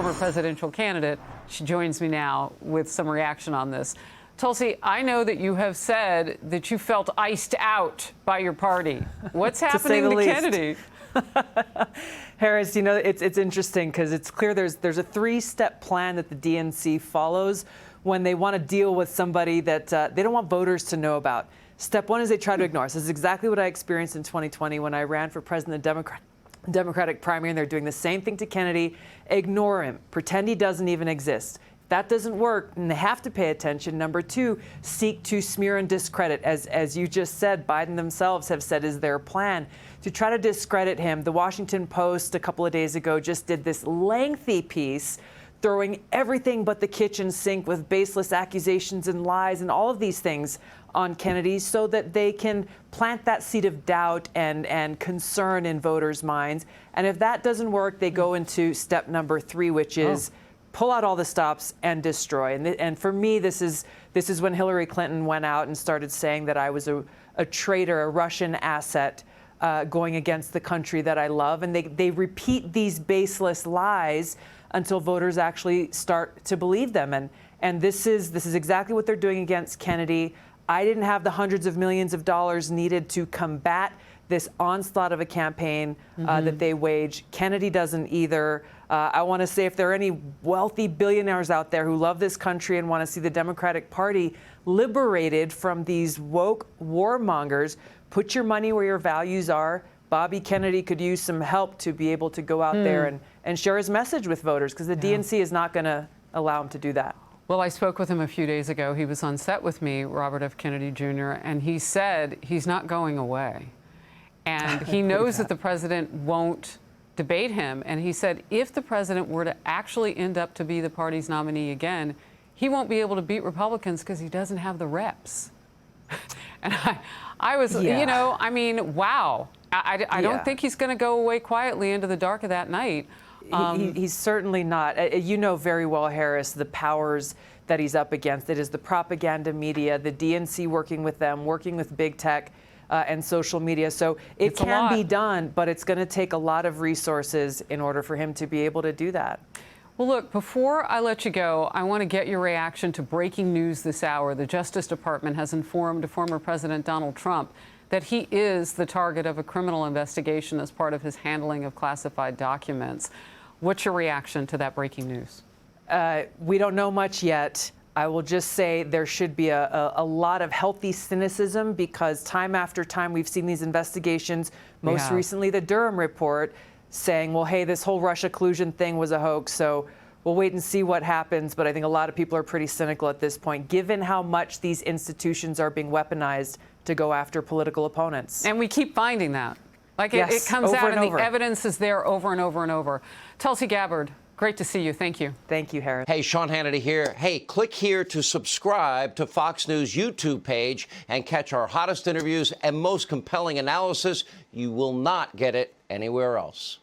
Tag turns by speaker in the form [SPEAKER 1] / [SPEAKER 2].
[SPEAKER 1] former presidential candidate. She joins me now with some reaction on this. Tulsi, I know that you have said that you felt iced out by your party. What's happening to Kennedy?
[SPEAKER 2] Harris, you know, it's interesting because it's clear there's a three-step plan that the DNC follows when they want to deal with somebody that they don't want voters to know about. Step one is they try to ignore us. This is exactly what I experienced in 2020 when I ran for president of the Democratic primary, and they're doing the same thing to Kennedy. Ignore him. Pretend he doesn't even exist. If that doesn't work, and they have to pay attention. Number two, seek to smear and discredit. As you just said, Biden themselves have said is their plan to try to discredit him. The Washington Post a couple of days ago just did this lengthy piece throwing everything but the kitchen sink with baseless accusations and lies and all of these things on Kennedy so that they can plant that seed of doubt and concern in voters' minds. And if that doesn't work, they go into step number three, which is pull out all the stops and destroy. And for me, this is when Hillary Clinton went out and started saying that I was a traitor, a Russian asset going against the country that I love. And they repeat these baseless lies until voters actually start to believe them. And this is exactly what they're doing against Kennedy. I didn't have the hundreds of millions of dollars needed to combat this onslaught of a campaign that they wage. Kennedy doesn't either. I want to say if there are any wealthy billionaires out there who love this country and want to see the Democratic Party liberated from these woke warmongers, put your money where your values are. Bobby Kennedy could use some help to be able to go out there and share his message with voters, because the DNC is not going to allow him to do that.
[SPEAKER 1] Well, I spoke with him a few days ago. He was on set with me, Robert F. Kennedy Jr., and he said he's not going away. And he knows that the president won't debate him. And he said if the president were to actually end up to be the party's nominee again, he won't be able to beat Republicans because he doesn't have the reps. And I was, you know, I mean, wow. I don't think he's going to go away quietly into the dark of that night.
[SPEAKER 2] He's certainly not. You know very well, Harris, the powers that he's up against. It is the propaganda media, the DNC working with them, working with big tech and social media. So it can be done, but it's going to take a lot of resources in order for him to be able to do that.
[SPEAKER 1] Well, look, before I let you go, I want to get your reaction to breaking news this hour. The Justice Department has informed former President Donald Trump that he is the target of a criminal investigation as part of his handling of classified documents. What's your reaction to that breaking news?
[SPEAKER 2] We don't know much yet. I will just say there should be a lot of healthy cynicism, because time after time we've seen these investigations, most recently the Durham report, saying, well, hey, this whole Russia collusion thing was a hoax, so we'll wait and see what happens. But I think a lot of people are pretty cynical at this point, given how much these institutions are being weaponized to go after political opponents.
[SPEAKER 1] And we keep finding that. Like it comes out and the evidence is there over and over and over. Tulsi Gabbard, great to see you. Thank you.
[SPEAKER 2] Thank you, Harris.
[SPEAKER 3] Hey, Sean Hannity here. Hey, click here to subscribe to Fox News YouTube page and catch our hottest interviews and most compelling analysis. You will not get it anywhere else.